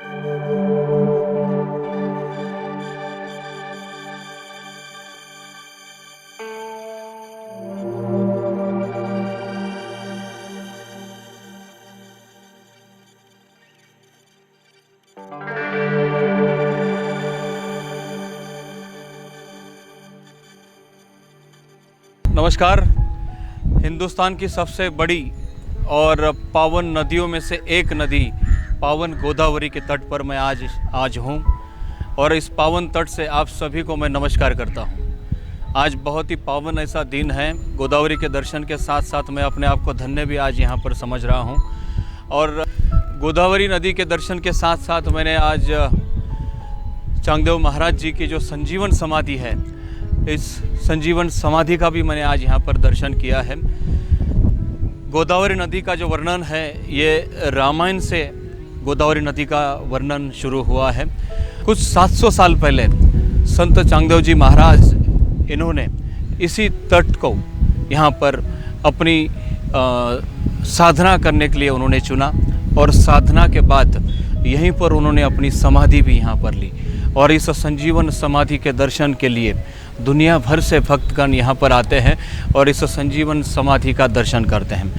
नमस्कार। हिंदुस्तान की सबसे बड़ी और पावन नदियों में से एक नदी पावन गोदावरी के तट पर मैं आज हूँ और इस पावन तट से आप सभी को मैं नमस्कार करता हूँ। आज बहुत ही पावन ऐसा दिन है। गोदावरी के दर्शन के साथ साथ मैं अपने आप को धन्य भी आज यहाँ पर समझ रहा हूँ। और गोदावरी नदी के दर्शन के साथ साथ मैंने आज चांगदेव महाराज जी की जो संजीवन समाधि है, इस संजीवन समाधि का भी मैंने आज यहाँ पर दर्शन किया है। गोदावरी नदी का जो वर्णन है, ये रामायण से गोदावरी नदी का वर्णन शुरू हुआ है। कुछ 700 साल पहले संत चांगदेव जी महाराज, इन्होंने इसी तट को यहाँ पर अपनी साधना करने के लिए उन्होंने चुना और साधना के बाद यहीं पर उन्होंने अपनी समाधि भी यहाँ पर ली। और इस संजीवन समाधि के दर्शन के लिए दुनिया भर से भक्तगण यहाँ पर आते हैं और इस संजीवन समाधि का दर्शन करते हैं।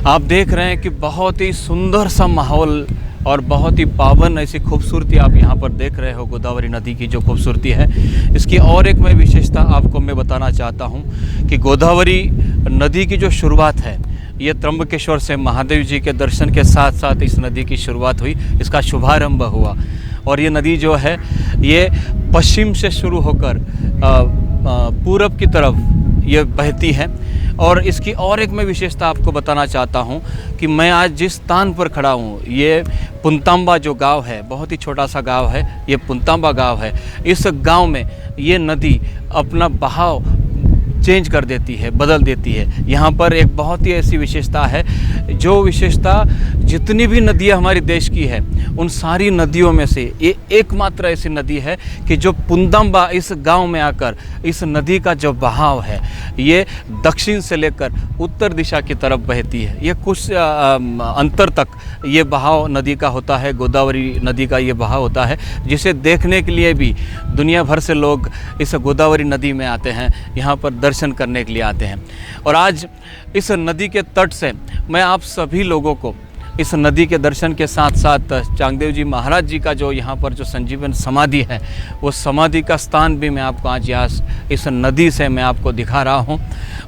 आप देख रहे हैं कि बहुत ही सुंदर सा माहौल और बहुत ही पावन ऐसी खूबसूरती आप यहाँ पर देख रहे हो। गोदावरी नदी की जो खूबसूरती है, इसकी और एक मैं विशेषता आपको मैं बताना चाहता हूँ कि गोदावरी नदी की जो शुरुआत है, ये त्र्यंबकेश्वर से महादेव जी के दर्शन के साथ साथ इस नदी की शुरुआत हुई, इसका शुभारंभ हुआ। और ये नदी जो है, ये पश्चिम से शुरू होकर पूरब की तरफ ये बहती है। और इसकी और एक मैं विशेषता आपको बताना चाहता हूँ कि मैं आज जिस स्थान पर खड़ा हूँ, ये पुनतांबा जो गांव है, बहुत ही छोटा सा गांव है, ये पुनतांबा गांव है। इस गांव में ये नदी अपना बहाव चेंज कर देती है, बदल देती है। यहाँ पर एक बहुत ही ऐसी विशेषता है, जो विशेषता जितनी भी नदियाँ हमारे देश की है, उन सारी नदियों में से ये एकमात्र ऐसी नदी है कि जो पुनतांबा इस गांव में आकर इस नदी का जो बहाव है, ये दक्षिण से लेकर उत्तर दिशा की तरफ बहती है। ये कुछ अंतर तक ये बहाव नदी का होता है, गोदावरी नदी का ये बहाव होता है, जिसे देखने के लिए भी दुनिया भर से लोग इस गोदावरी नदी में आते हैं, यहाँ पर दर्शन करने के लिए आते हैं। और आज इस नदी के तट से मैं आप सभी लोगों को इस नदी के दर्शन के साथ साथ चांगदेव जी महाराज जी का जो यहाँ पर जो संजीवन समाधि है, वो समाधि का स्थान भी मैं आपको आज यहाँ इस नदी से मैं आपको दिखा रहा हूँ।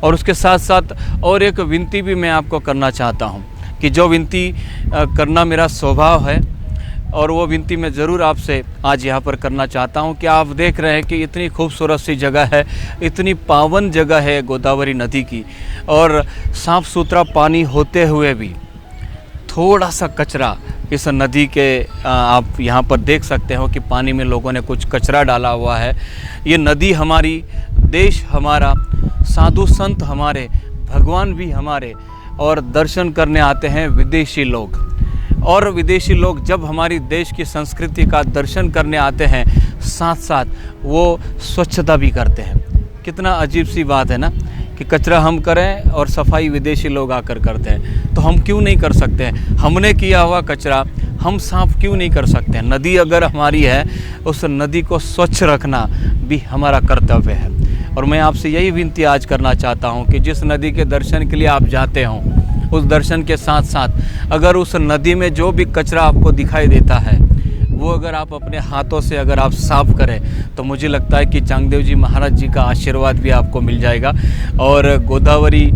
और उसके साथ साथ और एक विनती भी मैं आपको करना चाहता हूँ कि जो विनती करना मेरा स्वभाव है, और वो विनती मैं ज़रूर आपसे आज यहाँ पर करना चाहता हूँ कि आप देख रहे हैं कि इतनी खूबसूरत सी जगह है, इतनी पावन जगह है गोदावरी नदी की, और साफ़ सुथरा पानी होते हुए भी थोड़ा सा कचरा इस नदी के आप यहाँ पर देख सकते हो कि पानी में लोगों ने कुछ कचरा डाला हुआ है। ये नदी हमारी, देश हमारा, साधु संत हमारे, भगवान भी हमारे, और दर्शन करने आते हैं विदेशी लोग। और विदेशी लोग जब हमारी देश की संस्कृति का दर्शन करने आते हैं, साथ साथ वो स्वच्छता भी करते हैं। कितना अजीब सी बात है ना कि कचरा हम करें और सफाई विदेशी लोग आकर करते हैं। तो हम क्यों नहीं कर सकते हैं? हमने किया हुआ कचरा हम साफ क्यों नहीं कर सकते हैं? नदी अगर हमारी है, उस नदी को स्वच्छ रखना भी हमारा कर्तव्य है। और मैं आपसे यही विनती आज करना चाहता हूँ कि जिस नदी के दर्शन के लिए आप जाते हो, उस दर्शन के साथ साथ अगर उस नदी में जो भी कचरा आपको दिखाई देता है, वो अगर आप अपने हाथों से अगर आप साफ़ करें, तो मुझे लगता है कि चांगदेव जी महाराज जी का आशीर्वाद भी आपको मिल जाएगा और गोदावरी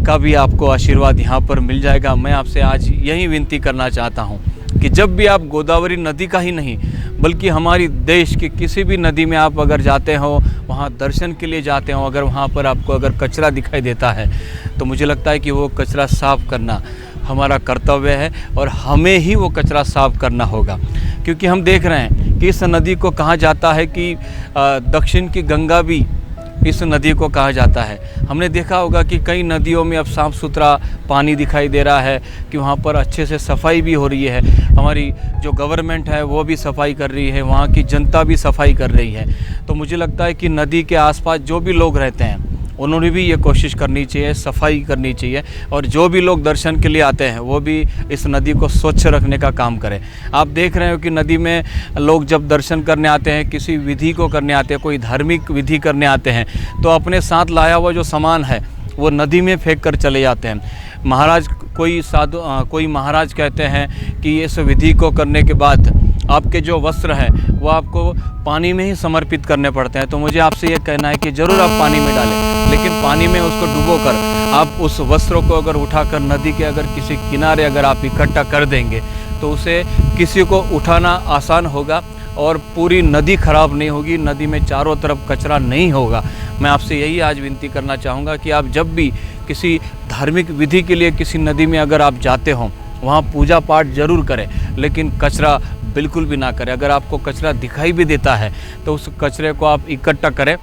का भी आपको आशीर्वाद यहाँ पर मिल जाएगा। मैं आपसे आज यही विनती करना चाहता हूँ कि जब भी आप गोदावरी नदी का ही नहीं, बल्कि हमारी देश की किसी भी नदी में आप अगर जाते हो, वहाँ दर्शन के लिए जाते हो, अगर वहाँ पर आपको अगर कचरा दिखाई देता है, तो मुझे लगता है कि वो कचरा साफ़ करना हमारा कर्तव्य है और हमें ही वो कचरा साफ़ करना होगा। क्योंकि हम देख रहे हैं कि इस नदी को कहा जाता है कि दक्षिण की गंगा भी इस नदी को कहा जाता है। हमने देखा होगा कि कई नदियों में अब साफ़ सुथरा पानी दिखाई दे रहा है, कि वहाँ पर अच्छे से सफाई भी हो रही है। हमारी जो गवर्नमेंट है वो भी सफाई कर रही है, वहाँ की जनता भी सफाई कर रही है। तो मुझे लगता है कि नदी के आसपास जो भी लोग रहते हैं, उन्होंने भी ये कोशिश करनी चाहिए, सफाई करनी चाहिए, और जो भी लोग दर्शन के लिए आते हैं वो भी इस नदी को स्वच्छ रखने का काम करें। आप देख रहे हो कि नदी में लोग जब दर्शन करने आते हैं, किसी विधि को करने आते हैं, कोई धार्मिक विधि करने आते हैं, तो अपने साथ लाया हुआ जो सामान है वो नदी में फेंक कर चले जाते हैं। महाराज कोई महाराज कहते हैं कि इस विधि को करने के बाद आपके जो वस्त्र हैं वो आपको पानी में ही समर्पित करने पड़ते हैं। तो मुझे आपसे ये कहना है कि ज़रूर आप पानी में डालें, लेकिन पानी में उसको डुबोकर आप उस वस्त्रों को अगर उठाकर नदी के अगर किसी किनारे अगर आप इकट्ठा कर देंगे तो उसे किसी को उठाना आसान होगा और पूरी नदी ख़राब नहीं होगी, नदी में चारों तरफ कचरा नहीं होगा। मैं आपसे यही आज विनती करना चाहूँगा कि आप जब भी किसी धार्मिक विधि के लिए किसी नदी में अगर आप जाते हों, वहाँ पूजा पाठ ज़रूर करें, लेकिन कचरा बिल्कुल भी ना करें। अगर आपको कचरा दिखाई भी देता है तो उस कचरे को आप इकट्ठा करें,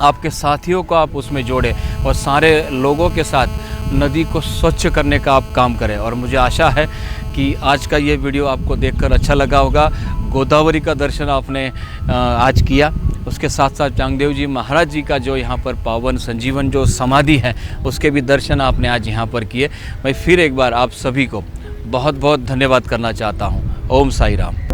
आपके साथियों को आप उसमें जोड़ें और सारे लोगों के साथ नदी को स्वच्छ करने का आप काम करें। और मुझे आशा है कि आज का ये वीडियो आपको देखकर अच्छा लगा होगा। गोदावरी का दर्शन आपने आज किया, उसके साथ साथ चांगदेव जी महाराज जी का जो यहाँ पर पावन संजीवन जो समाधि है उसके भी दर्शन आपने आज यहाँ पर किए। मैं फिर एक बार आप सभी को बहुत बहुत धन्यवाद करना चाहता हूँ। ओम साई राम।